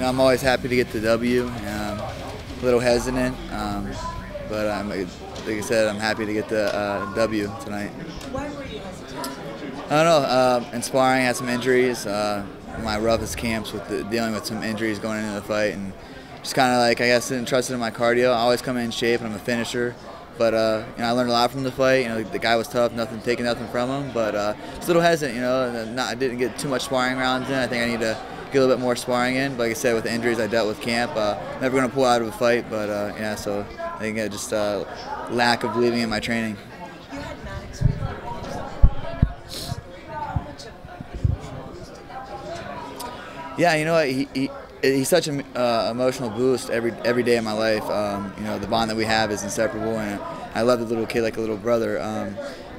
I'm always happy to get the W. A little hesitant, but like I said, I'm happy to get the W tonight. Why were you hesitant? I don't know. In sparring, I had some injuries. My roughest camps with dealing with some injuries going into the fight, and just kind of like I guess didn't trust it in my cardio. I always come in shape, and I'm a finisher. But I learned a lot from the fight. The guy was tough, taking nothing from him. But just a little hesitant. I didn't get too much sparring rounds in. I think I need to get a little bit more sparring in. But like I said, with the injuries I dealt with camp, never going to pull out of a fight. But yeah, so I think just lack of believing in my training. You had Maddux with you. How much of an emotional boost did that give you? Yeah, he's such an emotional boost every day of my life. The bond that we have is inseparable, and I love the little kid like a little brother.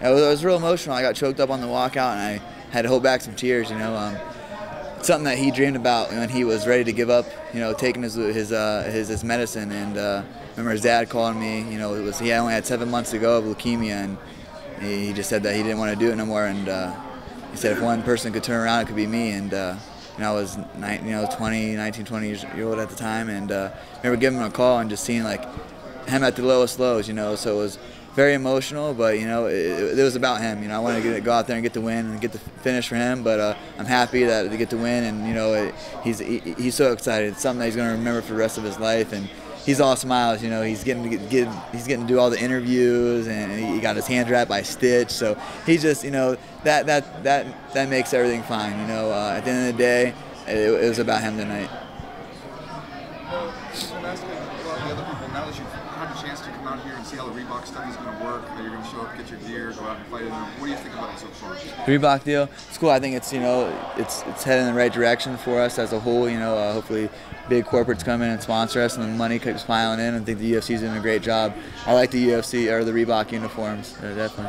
It was real emotional. I got choked up on the walkout, and I had to hold back some tears. Something that he dreamed about when he was ready to give up. Taking his medicine, and remember his dad calling me. He only had 7 months to go of leukemia, and he just said that he didn't want to do it no more. And he said if one person could turn around, it could be me. And I was 19, 20 years old at the time, and I remember giving him a call and just seeing like him at the lowest lows, so it was very emotional, but it was about him. I wanted to go out there and get the win and get the finish for him, but I'm happy to get the win, and he's so excited. It's something that he's going to remember for the rest of his life, and he's all smiles. He's getting to do all the interviews, and he got his hands wrapped by Stitch, so he's just that makes everything fine. At the end of the day, it was about him tonight. Now that you've had a chance to come out here and see how the Reebok stuff is going to work, that you're going to show up, get your gear, go out and fight in them, what do you think about it so far? The Reebok deal, it's cool. I think it's it's heading in the right direction for us as a whole. Hopefully big corporates come in and sponsor us, and the money keeps piling in. I think the UFC is doing a great job. I like the UFC or the Reebok uniforms, definitely.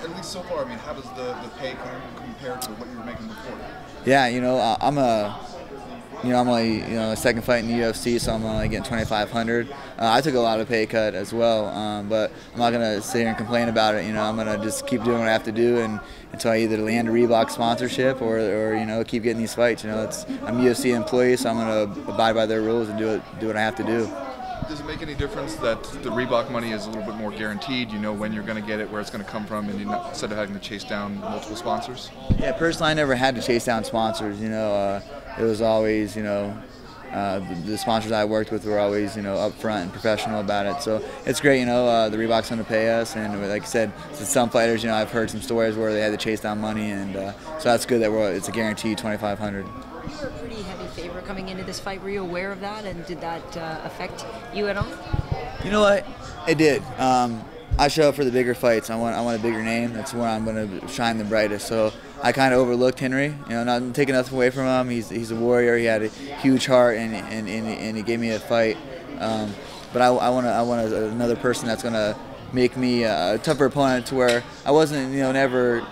At least so far, how does the pay compare to what you were making before? Yeah, I'm only a second fight in the UFC, so I'm only getting $2,500. I took a lot of pay cut as well, but I'm not gonna sit here and complain about it. I'm gonna just keep doing what I have to do, and until I either land a Reebok sponsorship or keep getting these fights. I'm a UFC employee, so I'm gonna abide by their rules and do what I have to do. Does it make any difference that the Reebok money is a little bit more guaranteed? When you're going to get it, where it's going to come from, and instead of having to chase down multiple sponsors? Yeah, personally, I never had to chase down sponsors. It was always, the sponsors I worked with were always, upfront and professional about it. So it's great, the Reebok's going to pay us, and like I said, some fighters, I've heard some stories where they had to chase down money, and so that's good that it's a guaranteed $2,500. You were a pretty heavy favorite coming into this fight. Were you aware of that, and did that affect you at all? You know what? It did. I show up for the bigger fights. I want a bigger name. That's where I'm going to shine the brightest. So I kind of overlooked Henry. Not taking nothing away from him. He's a warrior. He had a huge heart, and he gave me a fight. But I want another person that's going to make me a tougher opponent, to where I wasn't never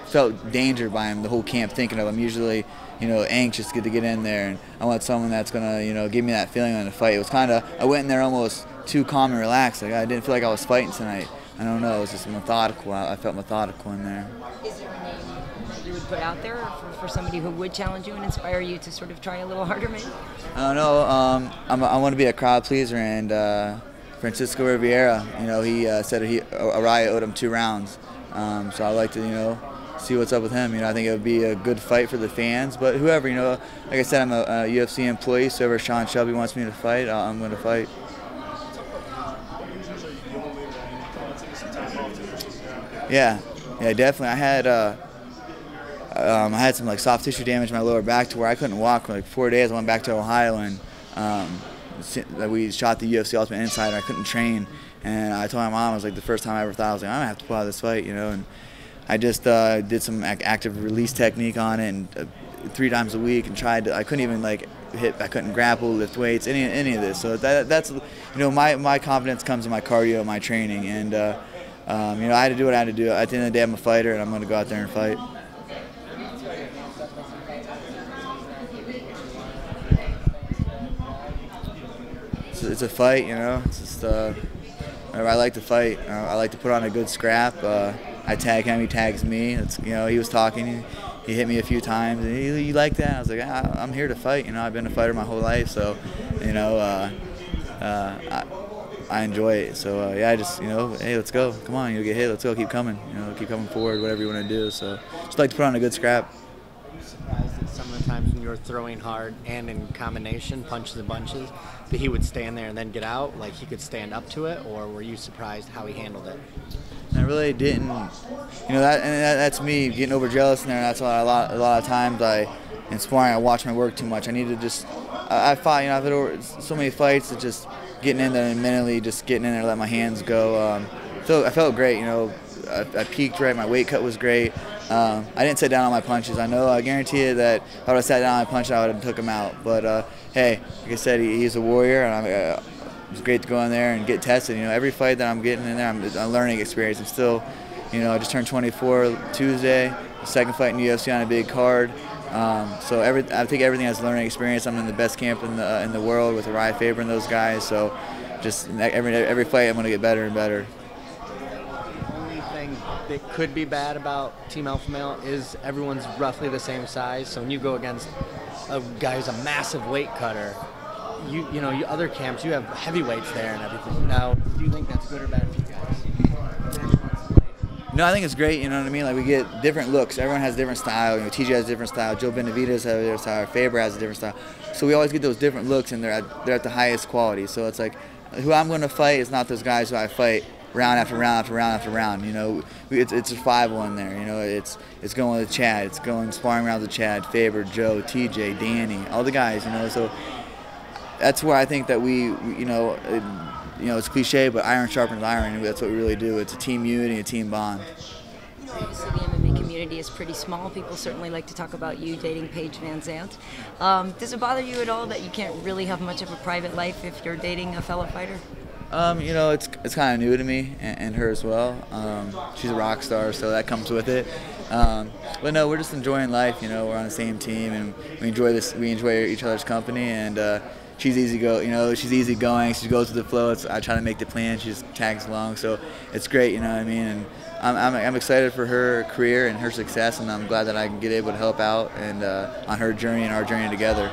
felt danger by him the whole camp thinking of him. Usually, anxious to get in there, and I want someone that's gonna, give me that feeling in the fight. It was kind of, I went in there almost too calm and relaxed. Like I didn't feel like I was fighting tonight. I don't know. It was just methodical. I felt methodical in there. Is there a name that you would put out there for somebody who would challenge you and inspire you to sort of try a little harder, maybe? I don't know. I want to be a crowd pleaser, and Francisco Rivera. He said Araya owed him 2 rounds. So I like to, see what's up with him. I think it would be a good fight for the fans. But whoever, like I said, I'm a UFC employee, so whoever Sean Shelby wants me to fight, I'm going to fight. Yeah, definitely. I had some soft tissue damage in my lower back to where I couldn't walk for 4 days. I went back to Ohio, and we shot the UFC Ultimate Insider. I couldn't train, and I told my mom, it was the first time I ever thought, I was I'm gonna have to pull out of this fight, and I just did some active release technique on it, and 3 times a week, and tried to, I couldn't even hit, I couldn't grapple, lift weights, any of this. So that's my confidence comes in my cardio, my training, and I had to do what I had to do. At the end of the day, I'm a fighter, and I'm going to go out there and fight. It's a fight, It's just I like to fight. I like to put on a good scrap. I tag him, he tags me. He was talking. he hit me a few times. And you like that? I was like, I'm here to fight. You know, I've been a fighter my whole life, so you know, I enjoy it. So yeah, I just, you know, hey, let's go. Come on, you'll get hit. Let's go. Keep coming. You know, keep coming forward. Whatever you want to do. So just like to put on a good scrap. Were you surprised that some of the times when you were throwing hard and in combination, punches and bunches, that he would stand there and then get out, like he could stand up to it, or were you surprised how he handled it? I really didn't. You know, that's me getting overjealous in there. That's a lot of times in sparring I watch my work too much. I need to just. I fought. You know, I've had over so many fights that just getting in there and mentally just getting in there, let my hands go. So I felt great. You know, I peaked right. My weight cut was great. I didn't sit down on my punches. I guarantee you that if I would have sat down on my punch, I would have took him out. But hey, like I said, he's a warrior, and it's great to go in there and get tested. You know, every fight that I'm getting in there, I'm a learning experience. I'm still, you know, I just turned 24 Tuesday, the second fight in UFC on a big card. So I think everything has a learning experience. I'm in the best camp in the world with Uriah Faber and those guys. So just every fight, I'm going to get better and better. The only thing that could be bad about Team Alpha Male is everyone's roughly the same size. So when you go against a guy who's a massive weight cutter, you know, other camps, you have heavyweights there and everything. Now, do you think that's good or bad for you guys? No, I think it's great. You know what I mean? Like, we get different looks. Everyone has different style. You know, TJ has a different style. Joe Benavidez has a different style. Faber has a different style. So we always get those different looks, and they're at the highest quality. So it's like, who I'm going to fight is not those guys who I fight round after round after round after round. You know, it's a 5-1 there. You know, it's going with Chad. It's going sparring rounds with Chad, Faber, Joe, TJ, Danny, all the guys. You know, so that's where I think that we you know, it's cliche, but iron sharpens iron, and that's what we really do. It's a team unity, a team bond. Obviously, the MMA community is pretty small. People certainly like to talk about you dating Paige Van Zandt. Does it bother you at all that you can't really have much of a private life if you're dating a fellow fighter? You know, it's kind of new to me and her as well. She's a rock star, so that comes with it. But no, we're just enjoying life. You know, we're on the same team, and we enjoy this. We enjoy each other's company, and she's easy go. You know, she's easy going. She goes with the flow. I try to make the plan. She just tags along, so it's great. You know what I mean? And I'm excited for her career and her success, and I'm glad that I can get able to help out and on her journey and our journey together.